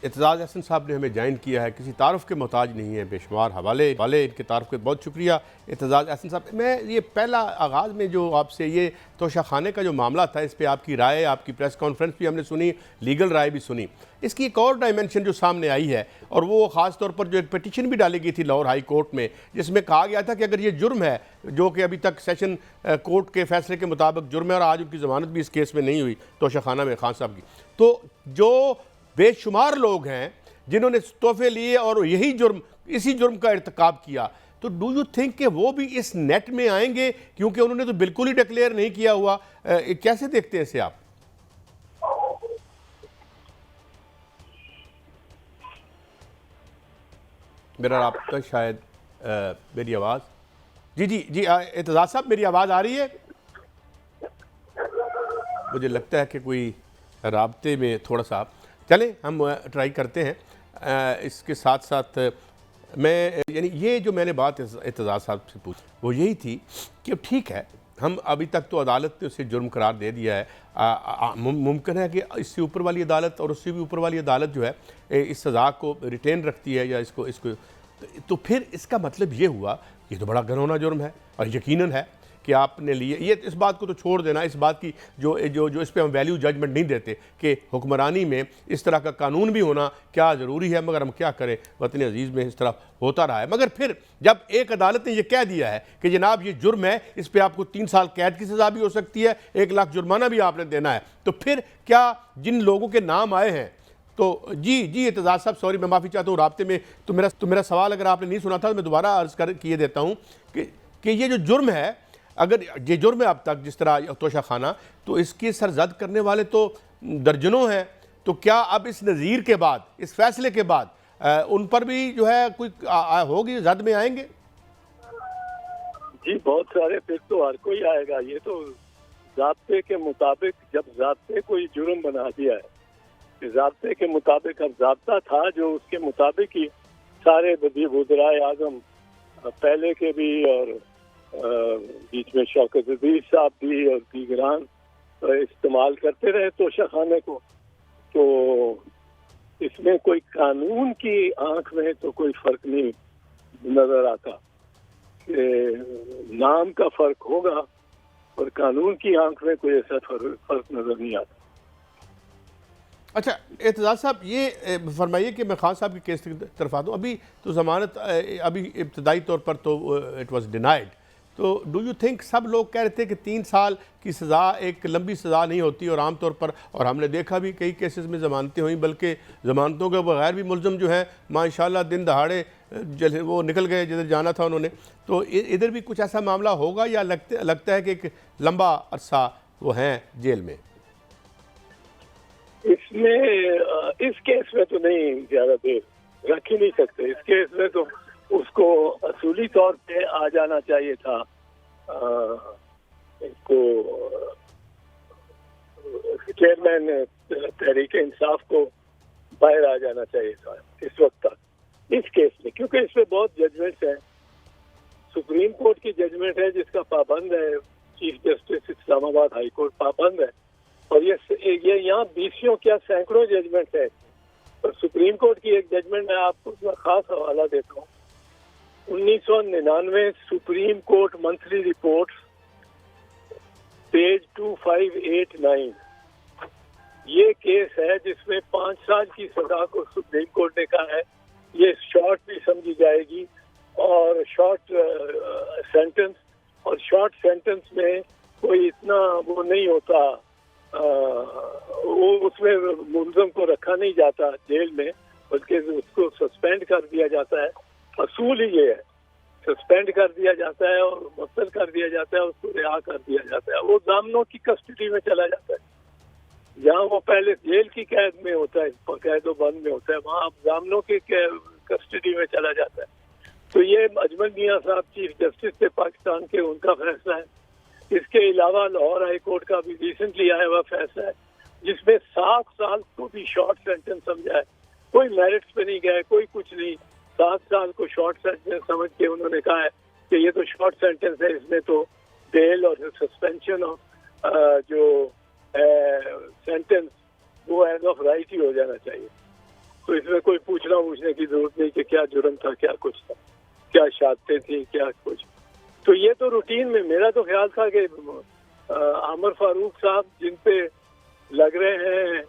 एतजाज़ हसन साहब ने हमें ज्वाइन किया है, किसी तारुफ के मोहताज नहीं है, बेशुमार हवाले इनके तारुफ के बहुत शुक्रिया एतजाज़ हसन साहब। मैं ये पहला आगाज़ में जो आपसे ये तोशाखाने का जो मामला था, इस पर आपकी राय, आपकी प्रेस कॉन्फ्रेंस भी हमने सुनी, लीगल राय भी सुनी। इसकी एक और डायमेंशन जो सामने आई है, और वो ख़ास तौर पर जो एक पिटीशन भी डाली गई थी लाहौर हाई कोर्ट में, जिसमें कहा गया था कि अगर ये जुर्म है, जो कि अभी तक सेशन कोर्ट के फैसले के मुताबिक जुर्म है और आज उनकी ज़मानत भी इस केस में नहीं हुई तोशाखाना में खान साहब की, तो जो बेशुमार लोग हैं जिन्होंने तोहफे लिए और यही जुर्म, इसी जुर्म का इर्तिकाब किया, तो डू यू थिंक कि वो भी इस नेट में आएंगे? क्योंकि उन्होंने तो बिल्कुल ही डिक्लेयर नहीं किया हुआ। कैसे देखते हैं इसे आप? मेरा राब्ता शायद मेरी आवाज़ जी एतजाज़ साहब, मेरी आवाज़ आ रही है? मुझे लगता है कि कोई राब्ते में थोड़ा सा, चलें हम ट्राई करते हैं। इसके साथ साथ मैं यानी ये जो मैंने बात एतजाज़ साहब से पूछी वो यही थी कि ठीक है, हम अभी तक तो अदालत ने उसे जुर्म करार दे दिया है। मुमकिन है कि इससे ऊपर वाली अदालत और उससे भी ऊपर वाली अदालत जो है इस सज़ा को रिटेन रखती है या इसको तो फिर इसका मतलब ये हुआ, ये तो बड़ा घिनौना जुर्म है और यकीनन है कि आपने लिए ये, इस बात को तो छोड़ देना, इस बात की जो जो जो इस पे हम वैल्यू जजमेंट नहीं देते कि हुक्मरानी में इस तरह का कानून भी होना क्या ज़रूरी है, मगर हम क्या करें, वतन अजीज़ में इस तरह होता रहा है। मगर फिर जब एक अदालत ने यह कह दिया है कि जनाब ये जुर्म है, इस पर आपको 3 साल कैद की सज़ा भी हो सकती है, 1 लाख जुर्माना भी आपने देना है, तो फिर क्या जिन लोगों के नाम आए हैं, तो जी एतजाज़ साहब सॉरी, मैं माफ़ी चाहता हूँ राब्ते में, तो मेरा सवाल अगर आपने नहीं सुना था तो मैं दोबारा अर्ज़ कर किए देता हूँ कि ये जो जुर्म है, अगर ये जुर्म है अब तक जिस तरह तोशाखाना, तो इसकी सरजद करने वाले तो दर्जनों हैं, तो क्या अब इस नज़ीर के बाद, इस फैसले के बाद उन पर भी जो है कोई होगी, जद में आएंगे? जी बहुत सारे, फिर तो हर कोई आएगा। ये तो ज़ाब्ते के मुताबिक, जब ज़ाब्ते कोई जुर्म बना दिया है, ज़ाब्ते के मुताबिक, अब ज़ाब्ता था जो उसके मुताबिक ही सारे वज़ीर आज़म पहले के भी और बीच में शौकत अजीज साहब भी और दीगरान इस्तेमाल करते रहे तोशाखाने को। तो इसमें कोई कानून की आंख में तो कोई फर्क नहीं नजर आता, नाम का फर्क होगा और कानून की आंख में कोई ऐसा फर्क नजर नहीं आता। अच्छा एतजाज़ साहब, ये फरमाइए कि मैं खान साहब की केस की तरफ आता हूँ। अभी तो ज़मानत अभी इब्तदाई तौर पर तो इट वाज डिनाइड, तो डू यू थिंक, सब लोग कह रहे थे कि 3 साल की सज़ा एक लंबी सज़ा नहीं होती, और आमतौर पर, और हमने देखा भी कई केसेस में ज़मानतें हुई, बल्कि ज़मानतों के बगैर भी मुलज़म जो हैं माशाल्लाह दिन दहाड़े वो निकल गए जिधर जाना था उन्होंने। तो इधर भी कुछ ऐसा मामला होगा या लगता है कि एक लंबा अरसा वो हैं जेल में? इसमें इस केस में तो नहीं, ज़्यादा देर रख ही नहीं सकते। इस केस में तो उसको असूली तौर पे आ जाना चाहिए था, इसको चेयरमैन तहरीक इंसाफ को बाहर आ जाना चाहिए था इस वक्त तक, इस केस में, क्योंकि इसमें बहुत जजमेंट्स हैं। सुप्रीम कोर्ट की जजमेंट है जिसका पाबंद है chief justice Islamabad high court, पाबंद है, और ये यहाँ 20 क्या सैकड़ों जजमेंट है। और सुप्रीम कोर्ट की एक जजमेंट मैं आपको उसका खास हवाला देता हूँ, 1999 supreme court monthly report page 2589, ये केस है जिसमें 5 साल की सजा को सुप्रीम कोर्ट ने कहा है ये शॉर्ट भी समझी जाएगी, और शॉर्ट सेंटेंस, और शॉर्ट सेंटेंस में कोई इतना वो नहीं होता, वो उसमें मुलज़म को रखा नहीं जाता जेल में, बल्कि उसको सस्पेंड कर दिया जाता है। असूल ही ये है, सस्पेंड कर दिया जाता है और मुअत्तल कर दिया जाता है, उसको रिहा कर दिया जाता है, वो जामनों की कस्टडी में चला जाता है। जहाँ वो पहले जेल की कैद में होता है, कैद बंद में होता है, वहाँ अब जामनों की कस्टडी में चला जाता है। तो ये अजमल मियाँ साहब चीफ जस्टिस थे पाकिस्तान के, उनका फैसला है। इसके अलावा लाहौर हाई कोर्ट का भी रिसेंटली आया हुआ फैसला है जिसमें 7 साल को भी शॉर्ट सेंटेंस समझा है, कोई मेरिट्स पे नहीं गया, कोई कुछ नहीं, 7 साल को शॉर्ट सेंटेंस समझ के उन्होंने कहा है कि ये तो शॉर्ट सेंटेंस है, इसमें तो बेल और सस्पेंशन ऑफ जो सेंटेंस वो एज ऑफ राइट ही हो जाना चाहिए। तो इसमें कोई पूछने की जरूरत नहीं कि क्या जुर्म था, क्या कुछ था, क्या शहादतें थी, क्या कुछ। तो ये तो रूटीन में मेरा तो ख्याल था कि आमिर फारूक साहब जिन पे लग रहे हैं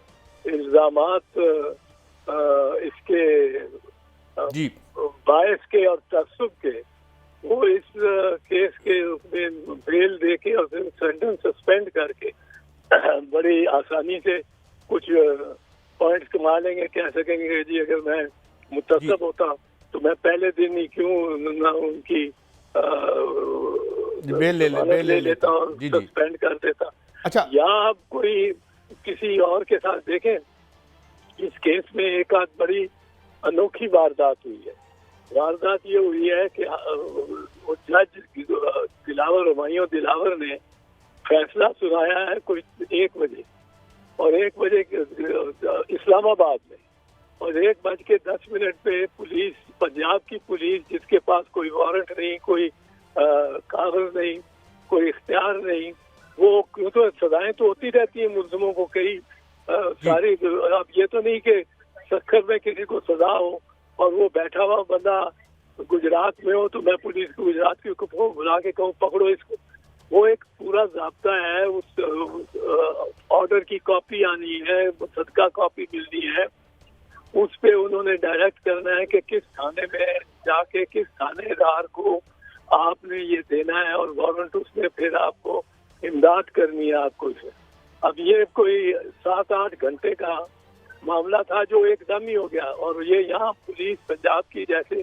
इल्जामात इसके जी बायस के और तसब्बुब के, वो इस केस के उसमें बेल दे के और फिर सेंटेंस सस्पेंड करके बड़ी आसानी से कुछ पॉइंट्स कमा लेंगे, कह सकेंगे कि जी अगर मैं मुतसब होता तो मैं पहले दिन ही क्यों ना उनकी बेल ले लेता और सस्पेंड कर देता। अच्छा, या आप कोई किसी और के साथ देखें, इस केस में एक आध बड़ी अनोखी वारदात हुई है। वारदात ये हुई है कि वो जज हुमायूं दिलावर ने फैसला सुनाया है कोई 1 बजे, और 1 बजे इस्लामाबाद में, और 1:10 पे पुलिस, पंजाब की पुलिस जिसके पास कोई वारंट नहीं, कोई कागज नहीं, कोई इख्तियार नहीं, वो क्यों, तो सजाएं तो होती रहती है मुल्जिमों को कई सारी। अब ये तो नहीं कि सखर में किसी को सजा हो और वो बैठा हुआ बंदा गुजरात में हो तो मैं पुलिस को गुजरात की को बुला के कहूँ पकड़ो इसको। वो एक पूरा ज़ाब्ता है, उस ऑर्डर की कॉपी आनी है, सदका कॉपी मिलनी है, उस पे उन्होंने डायरेक्ट करना है कि किस थाने में जाके किस थानेदार को आपने ये देना है, और वारंट उसमें फिर आपको इमदाद करनी है आपको इसे। अब ये कोई 7-8 घंटे का मामला था जो एकदम ही हो गया, और ये यहाँ पुलिस पंजाब की जैसे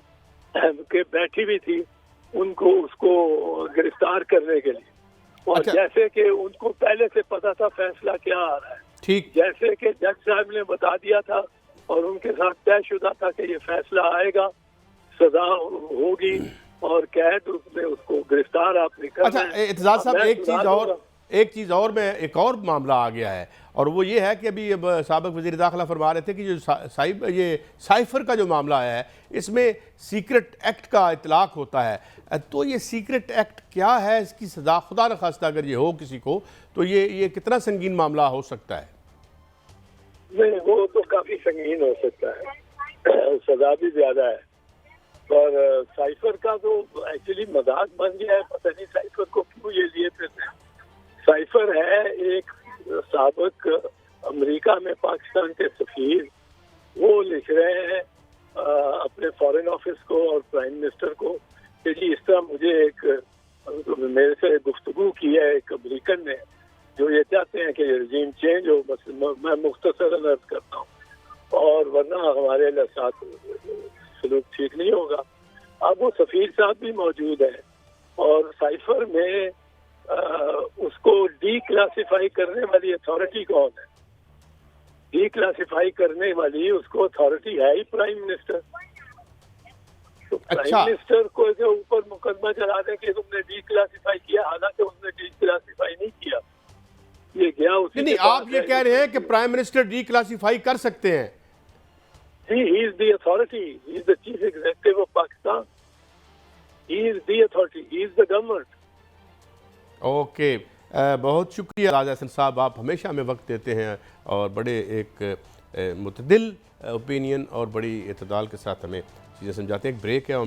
के बैठी भी थी उनको उसको गिरफ्तार करने के लिए, और अच्छा। जैसे कि उनको पहले से पता था फैसला क्या आ रहा है, ठीक, जैसे कि जज साहब ने बता दिया था और उनके साथ तयशुदा था कि ये फैसला आएगा, सजा होगी और कैद, उसमें उसको गिरफ्तार आपने करना अच्छा है। एतजाज साहब, एक चीज़ और में एक और मामला आ गया है, और वो ये है कि अभी अब साबिक वज़ीर दाखिला फरमा रहे थे कि जो ये साइफर का जो मामला आया है इसमें सीक्रेट एक्ट का इतलाक होता है, तो ये सीक्रेट एक्ट क्या है, इसकी सज़ा खुदा न खास्ता अगर ये हो किसी को तो ये कितना संगीन मामला हो सकता है? नहीं, वो तो काफी संगीन हो सकता है, सजा भी ज्यादा है। और साइफर का तो एक्चुअली मजाक बन गया है, पता नहीं साइफर को क्यों ये लिए फिरते हैं। साइफर है एक साबिक अमेरिका में पाकिस्तान के सफीर, वो लिख रहे हैं अपने फॉरेन ऑफिस को और प्राइम मिनिस्टर को कि जी इस तरह मुझे मेरे से गुफ्तगू की है एक अमेरिकन ने, जो ये चाहते हैं कि रजीम चेंज हो। बस मैं मुख्तसर अर्ज करता हूँ, और वरना हमारे साथ सलूक ठीक नहीं होगा। अब वो सफीर साहब भी मौजूद है, और साइफर में उसको डी क्लासिफाई करने वाली अथॉरिटी कौन है? डी क्लासिफाई करने वाली उसको अथॉरिटी है ही प्राइम मिनिस्टर। तो प्राइम मिनिस्टर को के ऊपर मुकदमा चला दें कि तुमने डी क्लासिफाई किया, हालांकि उसने डी क्लासिफाई नहीं किया, ये गया उसी नहीं, आप ये कह रहे हैं कि प्राइम मिनिस्टर डी क्लासिफाई कर सकते हैं? He is the authority. He is the chief executive of Pakistan. He is the authority. He is the government. Okay, बहुत शुक्रिया राज हसन साहब, आप हमेशा हमें वक्त देते हैं और बड़े एक मुतदिल ओपिनियन और बड़ी इत्तेदाल के साथ हमें चीज़ें समझाते हैं। एक ब्रेक है।